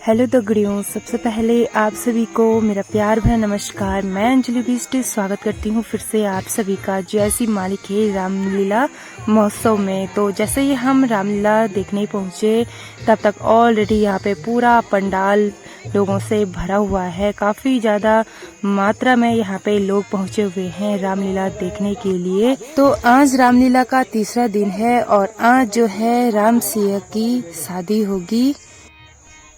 Hello दगड़ियों, सबसे पहले आप सभी को मेरा प्यार भरा नमस्कार। मैं अंजलि बीस्ट स्वागत करती हूँ फिर से आप सभी का जैसी मालिक है रामलीला महोत्सव में। तो जैसे ही हम रामलीला देखने पहुँचे तब तक ऑलरेडी यहाँ पे पूरा पंडाल लोगों से भरा हुआ है। काफ़ी ज़्यादा मात्रा में यहाँ पे लोग पहुँचे हुए हैं रामलीला देखने के लिए। तो आज रामलीला का तीसरा दिन है और आज जो है राम सिया की शादी होगी।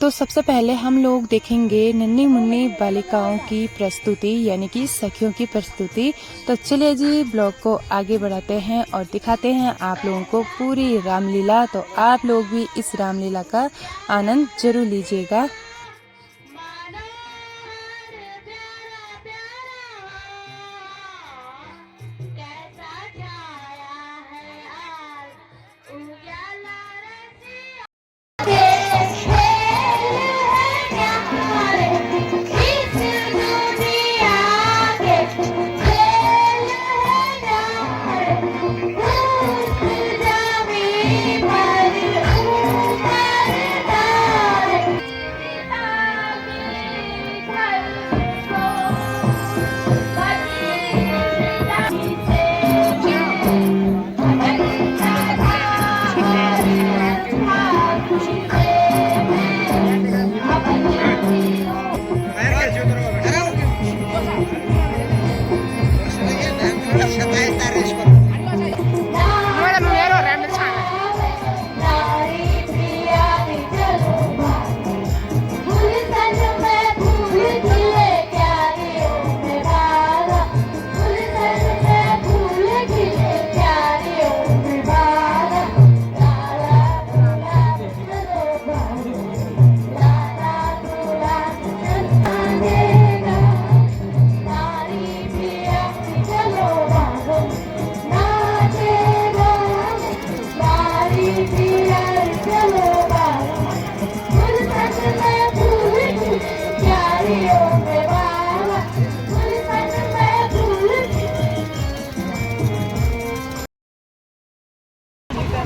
तो सबसे पहले हम लोग देखेंगे नन्ही मुन्नी बालिकाओं की प्रस्तुति यानी कि सखियों की प्रस्तुति। तो चलिए जी ब्लॉग को आगे बढ़ाते हैं और दिखाते हैं आप लोगों को पूरी रामलीला। तो आप लोग भी इस रामलीला का आनंद जरूर लीजिएगा।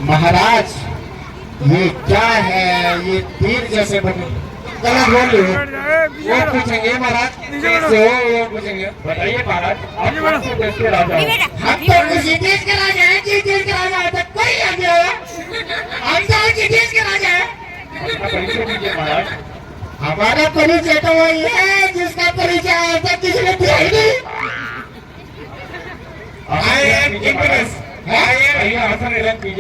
महाराज ये क्या है? ये तीर जैसे बने गलत बोल रहे हो। वो पूछेंगे महाराज कैसे हो, वो पूछेंगे बताइए महाराज आप कौन से देश के राजा हो? हम तो किसी देश के राजा हैं। जिस देश के राजा है तक कोई आ गया हम तो किसी देश के राजा है। अपना परिचय दीजिए महाराज। हमारा परिचय तो वही है जिसका परिचय आज तक किसी ने दिया ही नहीं।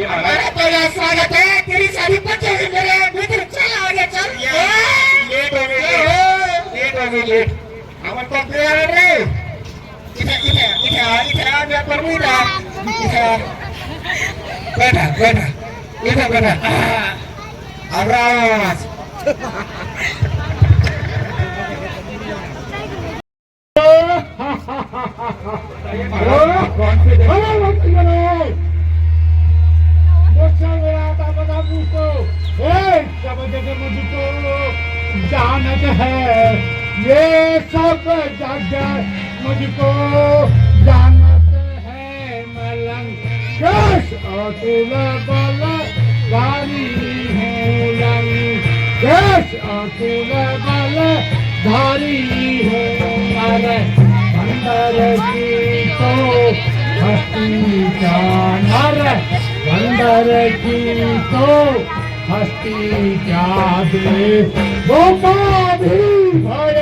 हमारा पहला स्वागत है। तेरी शादी 25 मेरे मित्र चल आगे चल। लेट हो गई लेट। हम तो तैयार रे। इधर मैं परमीरा। बैठा। आवाज कौन से मुझको जानत है ये सब जगह मुझको जानत है। मलंग कश अतुल बल धारी हूँ लंग कश अतुल बल धारी हूँ। अरे बंदर की तो हस्ती जानर बंदर की तो हस्ती क्या दे वो भी भय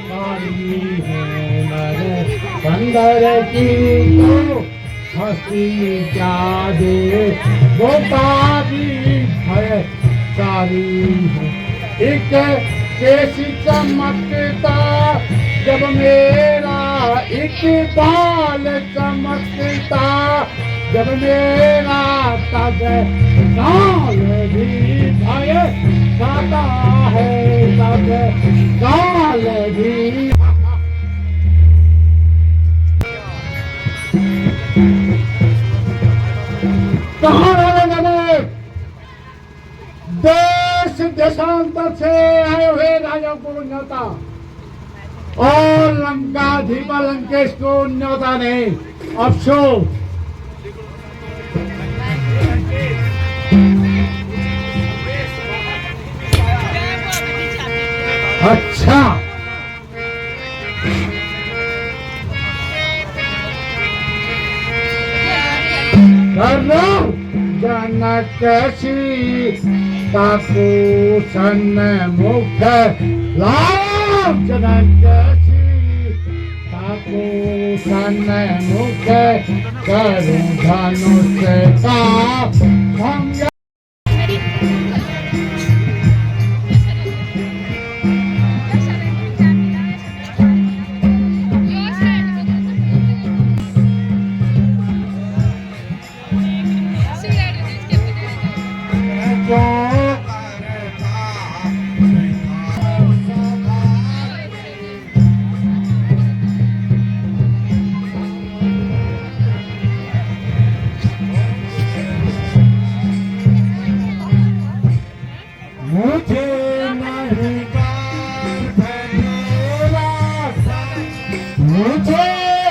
सारी है। मरे बंदर की तो हस्ती क्या दे वो भी भय सारी है। एक केसी चमकता जब मेरा इकबाल चमकता जब मेरा तब काल भी भय खाता है तब काल भी। देश देशांतर से आए हुए राजा को न्योता और लंकाधीप लंकेश को न्योता नहीं। अफसोस अच्छा करो जनक सीता को सन्मुख लाओ जनक सीता को सन्मुख करूं धनुष का भंग मुझे नहीं प्यार है तेरा साथ, मुझे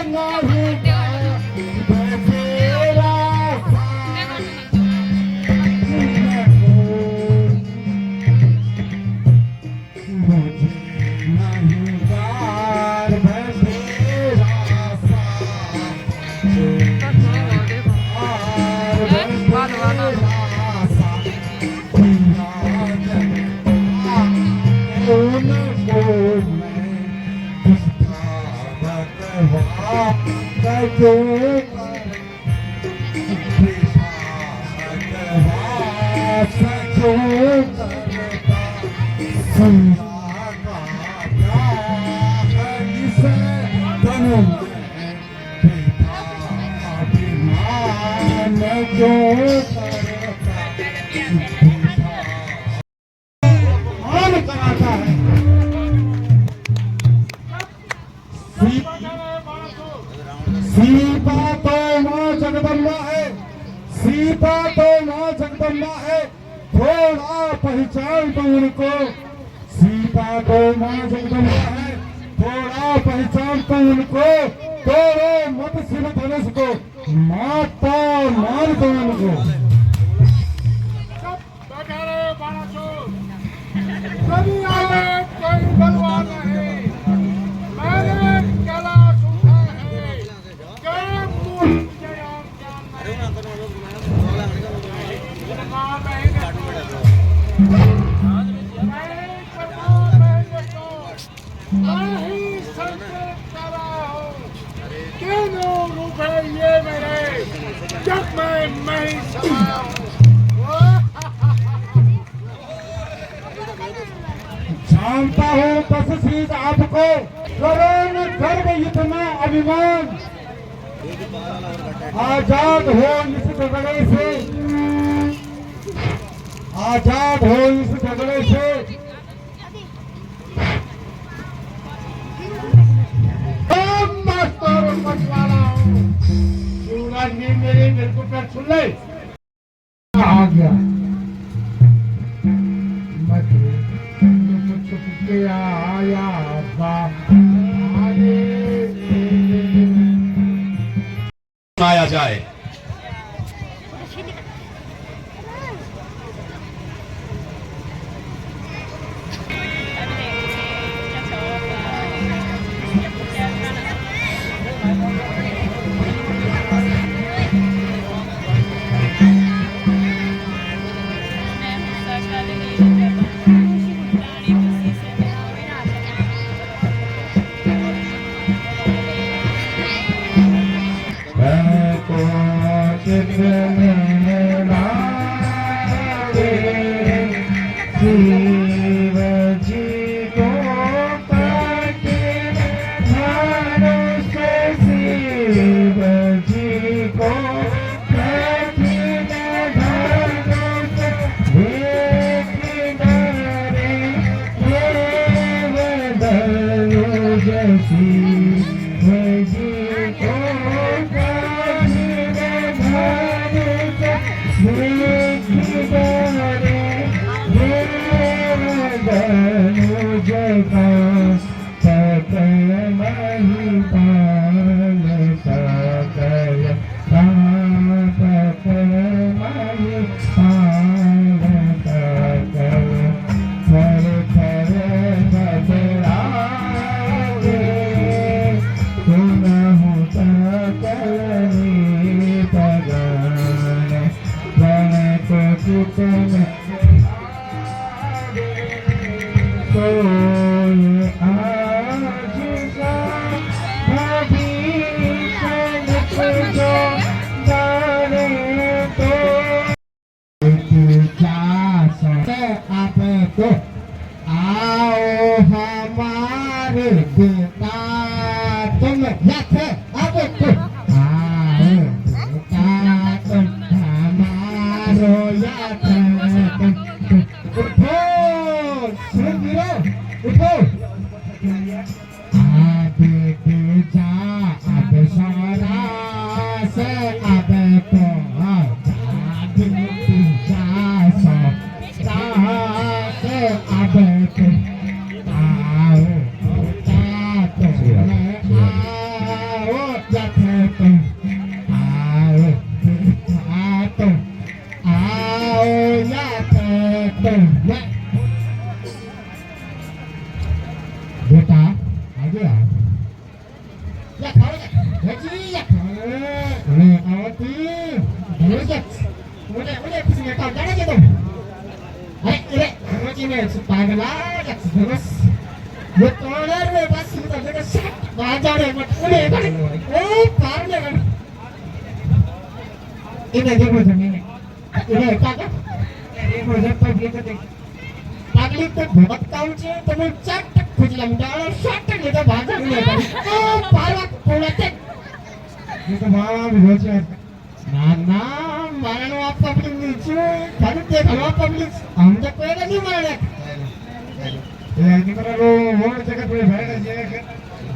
नहीं प्यार है तेरा साथ, मुझे नहीं प्यार है तेरा कराता है सीता तो माँ जगदम्बा है, सीता तो माँ जगदम्बा है, थोड़ा पहचान तो उनको। सीता तो माँ जगदम्बा है, थोड़ा पहचान तो उनको। तोड़ो मत सिर धनुष को, माता मान दो उनको। कभी आए कोई बलवान नहीं, मैंने गला सूखा है, क्या मुझे नहीं संकेत कर रहा हूँ, तीनों रूप है ये मेरे, जब मैं ही समाया हूँ। जानता हूँ बस सीध आपको, करो न गर्व इतना अभिमान। आजाद हो इस झगड़े से, आजाद हो इस झगड़े से। वाला हूँ शिवराज ने मेरे को पैर सुन ले। आ गया मैं छुप के आया आया जाए। तुम कोई आजिज़ा भीषण तुझो जाने तो आपको आओ हमारे पिता तुम यथ आपको आओ पिता तुम हमारो यथ उठो सुनो उठो आप जा अब सोना से अब तो बेटा आगे आओ या खाओ या खाओ ले आओ ती मुझे किसी काम जाने दे तुम अरे मुझे मैं पागला या terus ये कॉर्नर में बस इधर देखो शट बाजा रे मत उड़े पार ले इधर देखो जमीन इधर काका देखो जब तक ये देख पागली तो बहुत काम छे તમે ચટ ખુજલમ ડાળો શટ લીધો ભાજા લે ઓ પારવા પોળતે ये तो मां भी છે ના મારનો આપ પબ્લિક ની છે ખાલી તે ઘણો પબ્લિક हम तो कोई नहीं मारे ये निकरो वो जगह पे बैठ जे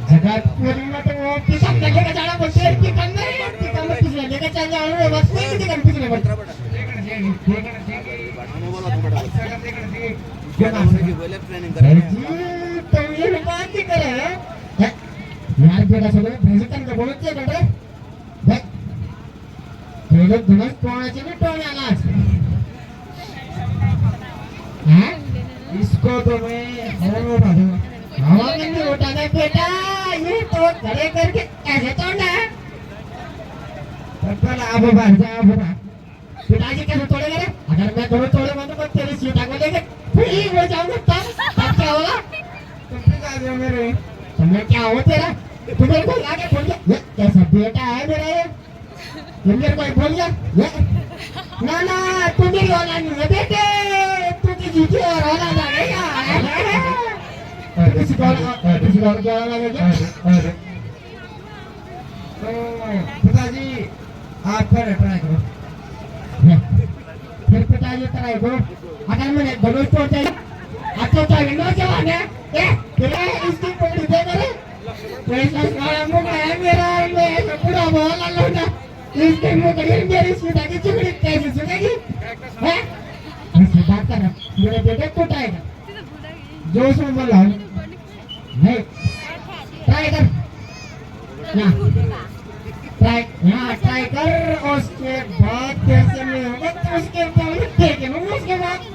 जगत पूरी में तो वो किसान लेके जाना बोलते कि करना है कि काम किसान लेके चल जाओ बस नहीं कि कर पिछले बट तो ये बात ही करे यार बेटा चलो प्रेसिडेंट को बोलते हैं बेटा देख तेरे दिनस पहुंचे नहीं टोने आना हैं इसको तो मैं हवा में दूंगा हवा में नहीं उठाना बेटा ये तो खड़े करके ऐसे तोड़ना है पहले आप बाहर जा आप पिताजी कैसे तोड़ेगा रे अगर मैं दोनों तोड़े मैं तो तेरी सीट आगे लेके फिर हो जाऊंगा तब क्या होगा तुम क्या दे मेरे तुम्हें क्या हो तेरा तुम्हें कोई आगे बोल गया ये कैसा बेटा है मेरा ये तुम मेरे को बोल गया ये ना तू मेरी औलाद नहीं है बेटे तू किसी की और औलाद लगेगा किसी को क्या लगेगा तो पिताजी आप फिर ट्राई करो फिर पिताजी ट्राई करो अगर मैंने दोनों तोड़ दिया आप तो विंडो से आने फिर इसकी पकड़ी दे करे पैसा सारा मुंह है मेरा मैं पूरा मोहल्ला लौटा इसके मुंह कहीं मेरी सीट आगे चिपड़ी कैसे सुनेगी हैं इससे बात कर मेरे बेटे को उठाएगा जोश में बोला नहीं ट्राई कर ना ट्राई कर उसके बाद जैसे में होगा तो उसके बाद देखे ना उसके बाद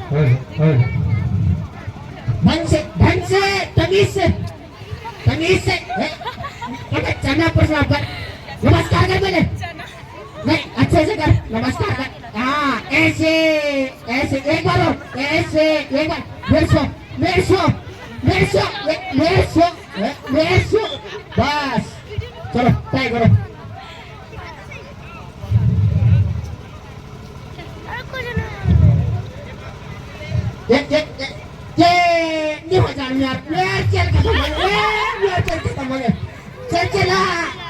ढंग से तमीज से चना प्रश्न कर नमस्कार कर पहले नहीं अच्छे से कर नमस्कार कर हाँ ऐसे एक बार ऐसे एक बार मेरे सो बस चलो ट्राई करो ये नहीं हो जाने यार चल चला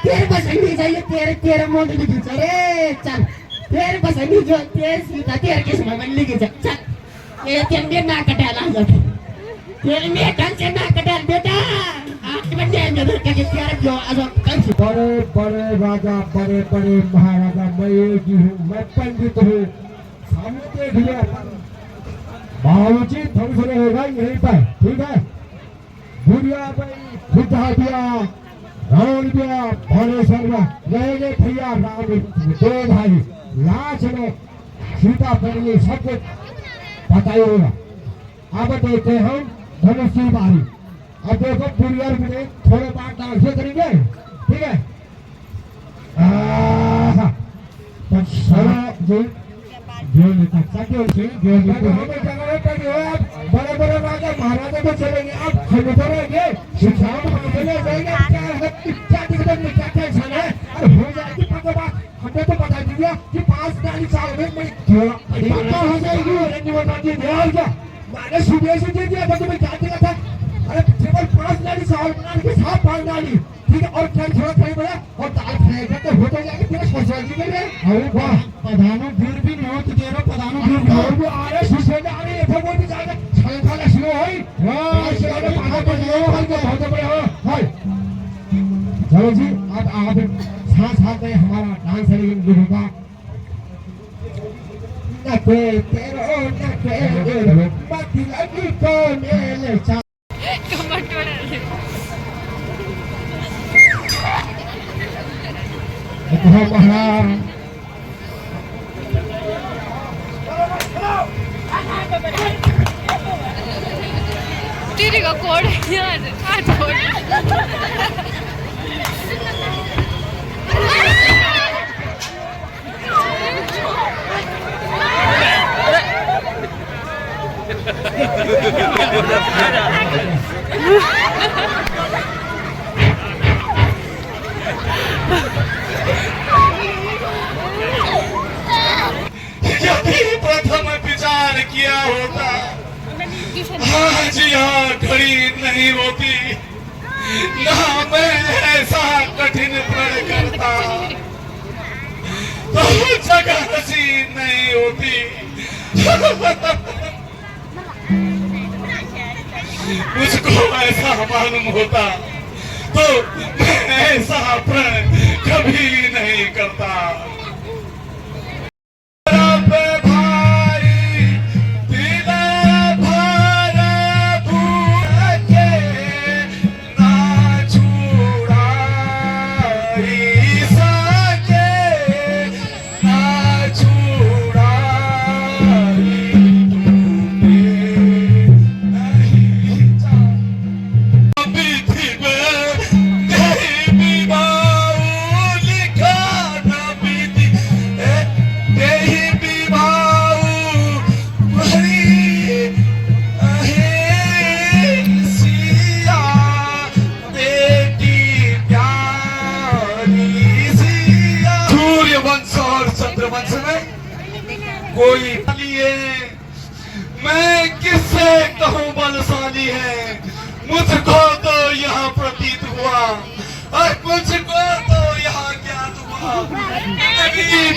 तेरे बस नहीं चाहिए तेरे मोड़ लिखी चले चल तेरे बस नहीं जो तेरे सीधा तेरे किस में लिखी चल ये तेरे ना कटाला जाते तेरे में ढंग से ना कटाल बेटा आज बंदे में तो क्या तेरे जो आज कल बड़े राजा बड़े महाराजा मैं एक ही हूँ मैं पंडित हूँ सामने देख लिया बाबूजी ध्वंस रहेगा यहीं पर ठीक है बुढ़िया भाई खुदा दिया रावण दिया भोलेश्वर रहेंगे भैया राम दो भाई लाश में सीता पड़ी सब कुछ पता ही होगा अब देखते हम धनुष की बारी अब देखो बुढ़िया में थोड़े बात डांस करेंगे ठीक है तो चलो जी जो नेता सके से जो बड़े बड़े राजा महाराजा को चलेंगे अब हम उतरेंगे शिक्षाओं को चले जाएंगे क्या दिक्कत में क्या टेंशन है अरे हो जाएगी पता हमें तो बता दीजिए कि 5-4 साल में मैं पक्का हो जाएगी नहीं बता दीजिए मैंने सुबह से दे दिया था तुम्हें क्या दिया था अरे केवल 5-4 साल के साथ 5 डाली ठीक है और कल थोड़ा कहीं बड़ा और दाल खाएगा तो हो तो जाएगा तेरा सोसाइटी में अरे वाह प्रधानों फिर भी नोट दे रहा प्रधानों फिर और वो आ रहे सुशे में आ रहे ऐसा कोई भी जाएगा छल खाला शुरू होई वाह शेर पाना पर लो हल के बहुत बड़े हो हाय चलो जी अब आप साथ साथ में हमारा डांस रिंग होगा नके तेरो नके बाकी लगी को मेले चा तेरे का कोड है यार आज कोड यदि प्रथम विचार किया होता आज यहाँ खड़ी नहीं होती ना मैं ऐसा कठिन प्रण करता तो जगह हसीन नहीं होती मुझको ऐसा मालूम होता तो मैं ऐसा प्रण कभी नहीं करता कोई है मैं किससे कहूँ बलशाली है मुझको तो यहाँ प्रतीत हुआ और मुझको तो यहाँ ज्ञात हुआ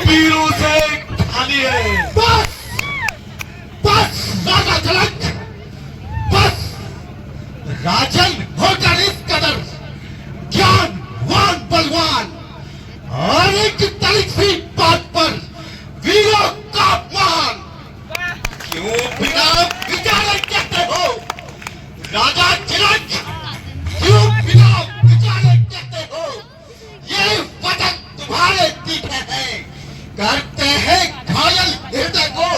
वीरों से खाली है बस बस राजा जनक बस राजन होकर इस कदर ज्ञानवान बलवान और एक तरीक सी बात पर वीरों का अपमान क्यों बिना विचारे कहते हो राजा जनक क्यों बिना विचारे कहते हो ये वचन तुम्हारे तीखे हैं करते हैं घायल हृदय को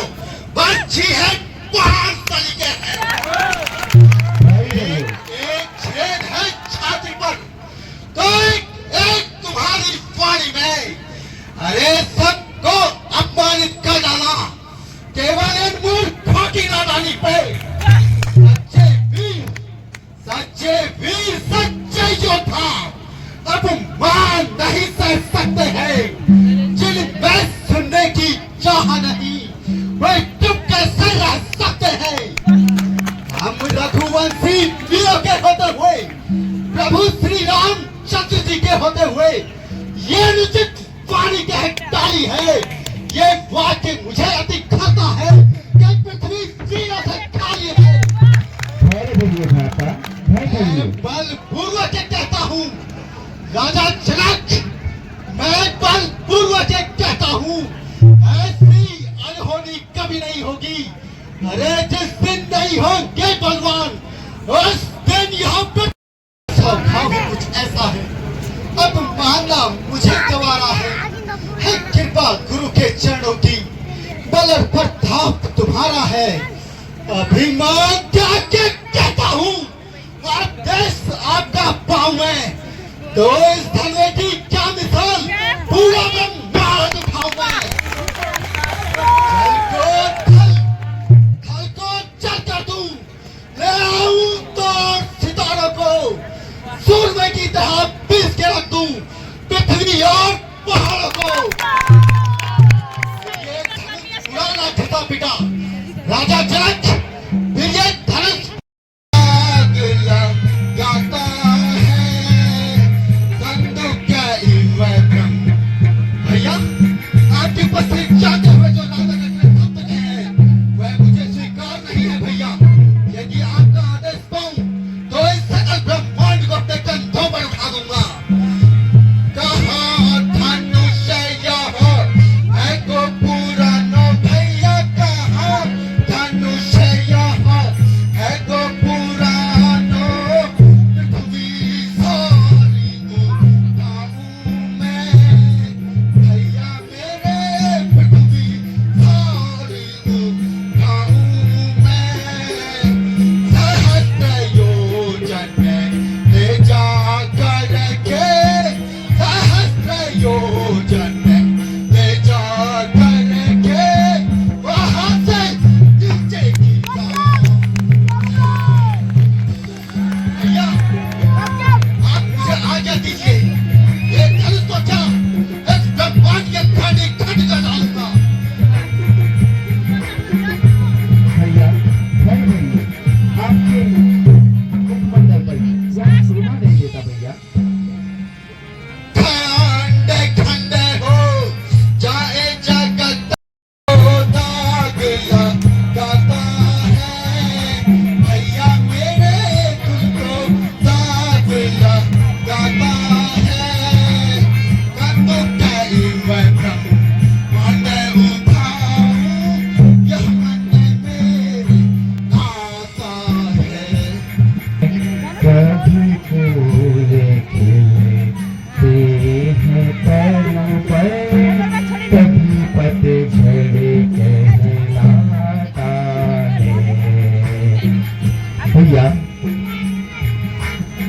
बच्ची है महान तरीके हैं एक छेद है छाती पर तो एक तुम्हारी वाणी में अरे सबको अपमानित कर डाला केवल इन मूर्खों की नादानी पे सच्चे वीर सच्चे योद्धा अपमान नहीं सह सकते हैं जिनमें सुनने की चाह नहीं वे चुप कैसे रह सकते हैं हम रघुवंशी वीरों के होते हुए प्रभु श्री राम चंद्र जी के होते हुए ये अनुचित वाणी कह डाली है ये वाक्य मुझे अति खाता है कि पृथ्वी वीरों से खाली है मैं बलपूर्वक कहता हूँ राजा जनक मैं बलपूर्वक कहता हूँ ऐसी अनहोनी कभी नहीं होगी अरे जिस दिन नहीं होंगे बलवान उस दिन यहाँ पे स्वभाव कुछ ऐसा है अब मानना मुझे गवारा है कृपा गुरु के चरणों की बल और प्रताप तुम्हारा है अभिमान क्या के कहता हूँ और देश आपका पाँव में तो इस धनवे की क्या मिसाल पूरा ब्रह्मांड दिखाऊं मैं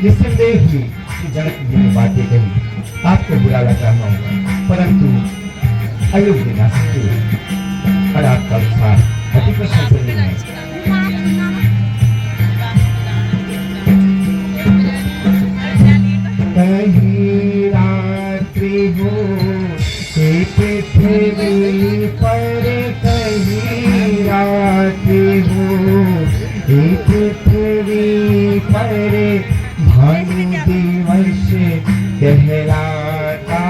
निस्संदेह ही कि जनक जी ने बातें कही आपको बुरा लगा होगा, परंतु अयोग्य ना सके और आपका विचार अति प्रशंसनीय है। कहीं रात्रि हो पृथ्वी पर, कहीं रात्रि हो पृथ्वी पर, भानु दिवस कहलाता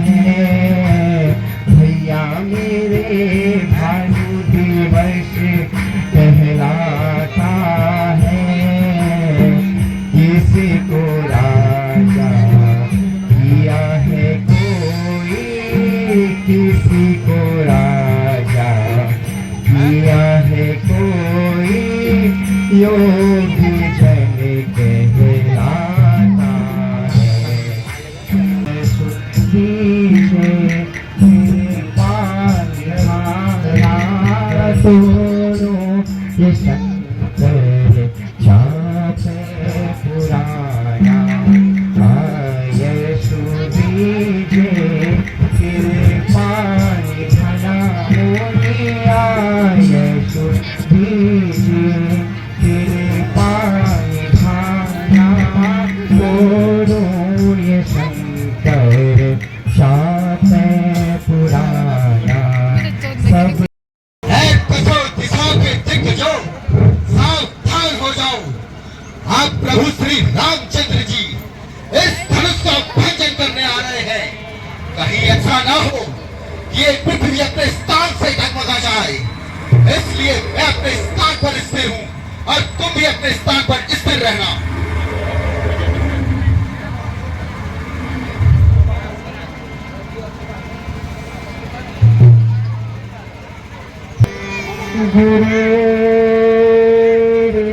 है भैया मेरे, भानु दिवस कहलाता है। किसी को राजा किया है कोई, किसी को राजा किया है कोई, योगी जन कहलाता है। सुखी से दोनों ये शंकर चाप पुराना, आय सुदीजे फिर पानी भला होनी, आय सुदीजे फिर पानी भला, दोनों ये शंकर चाप पुराना। सब आप प्रभु श्री रामचंद्र जी इस धनुष का भंजन करने आ रहे हैं। कहीं ऐसा ना हो कि ये पृथ्वी अपने स्थान से डगमगा जाए, इसलिए मैं अपने स्थान पर स्थिर हूँ और तुम भी अपने स्थान पर स्थिर रहना।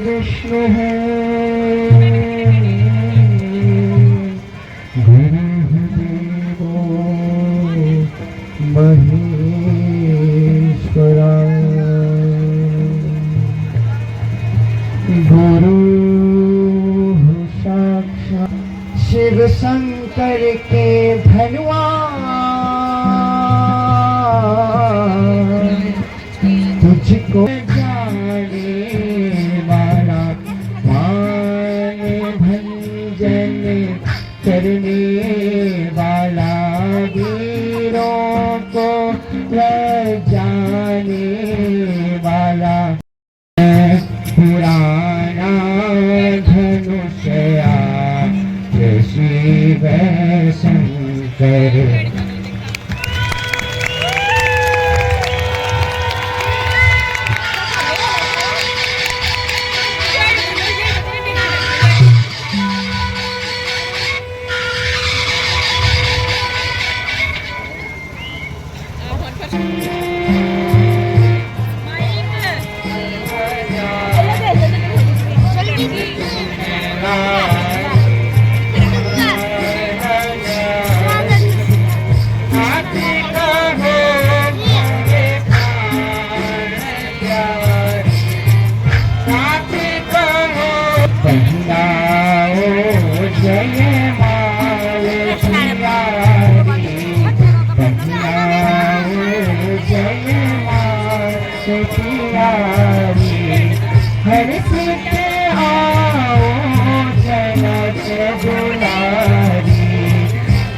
विष्णु है गुरुदेवो महेश्वरा, गुरु साक्षात शिव शंकर के धनुआ, तुझको जाने वाला मान भंजन करने वाला, वीरों को जाने वाला, पुराना धनुषया शिव शंकर। हर सिख आओ जनक दुलारी,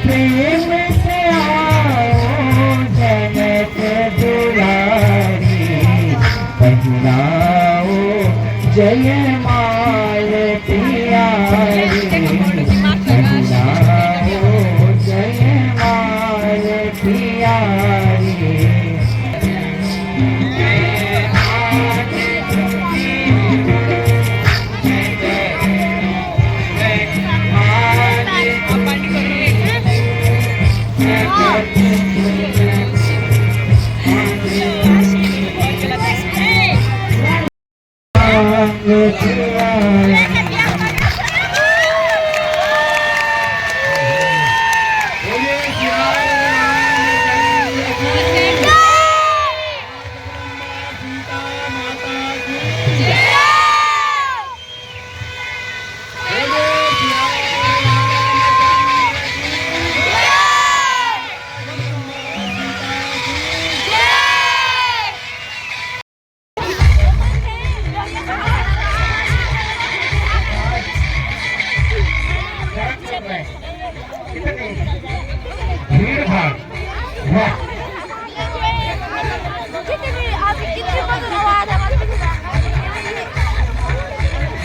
प्रेम से आओ जनक दुलारी, पहनाओ जय माल प्यारी, पहनाओ जय माल प्यारी।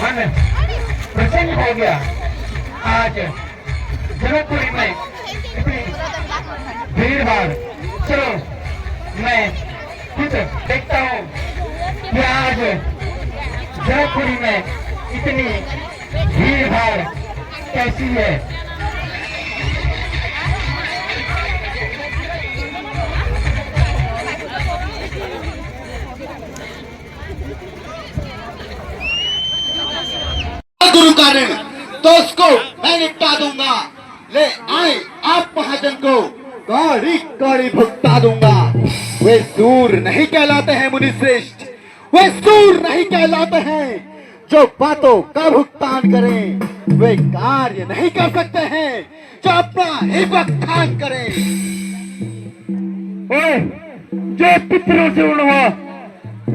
मन प्रसन्न हो गया। आज जन्मपुरी में इतनी भीड़ भाड़, चलो मैं खुद देखता हूँ कि आज जन्मपुरी में इतनी भीड़ भाड़ कैसी है। गुरु का ऋण तो उसको मैं निपटा दूंगा। ले आए आप महाजन को कौड़ी कौड़ी भुगता दूंगा। वे सूर नहीं कहलाते हैं मुनि श्रेष्ठ, वे सूर नहीं कहलाते हैं जो बातों का भुगतान करें। वे कार्य नहीं कर सकते हैं जो अपना ही बखान करें। ओए, जो पितरों से उड़वा,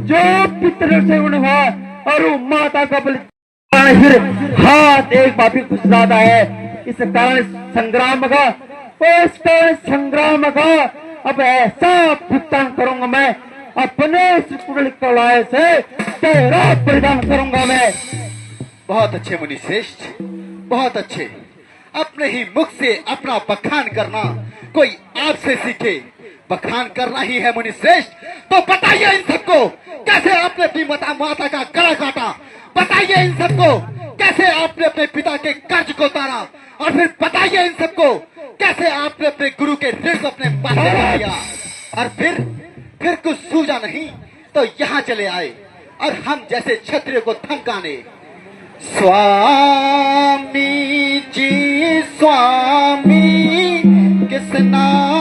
जो पितरों से उड़वा और वो माता का बलि फिर हाथ एक बापी कुछ ज्यादा है। इस कारण संग्राम का, इस कारण संग्राम का अब ऐसा भुगतान करूंगा मैं, अपने कलाए से तेरा बलिदान करूंगा मैं। बहुत अच्छे मुनि श्रेष्ठ, बहुत अच्छे। अपने ही मुख से अपना बखान करना कोई आपसे सीखे। बखान करना ही है मुनि श्रेष्ठ, तो बताइए इन सबको कैसे आपने अपनी माता का गला काटा। बताइए इन सबको कैसे आपने अपने पिता के कर्ज को उतारा। और फिर बताइए इन सबको कैसे आपने अपने गुरु के ऋण को अपने पास लिया। और फिर कुछ सूझा नहीं तो यहाँ चले आए और हम जैसे क्षत्रिय को धमकाने। स्वामी जी स्वामी किस नाम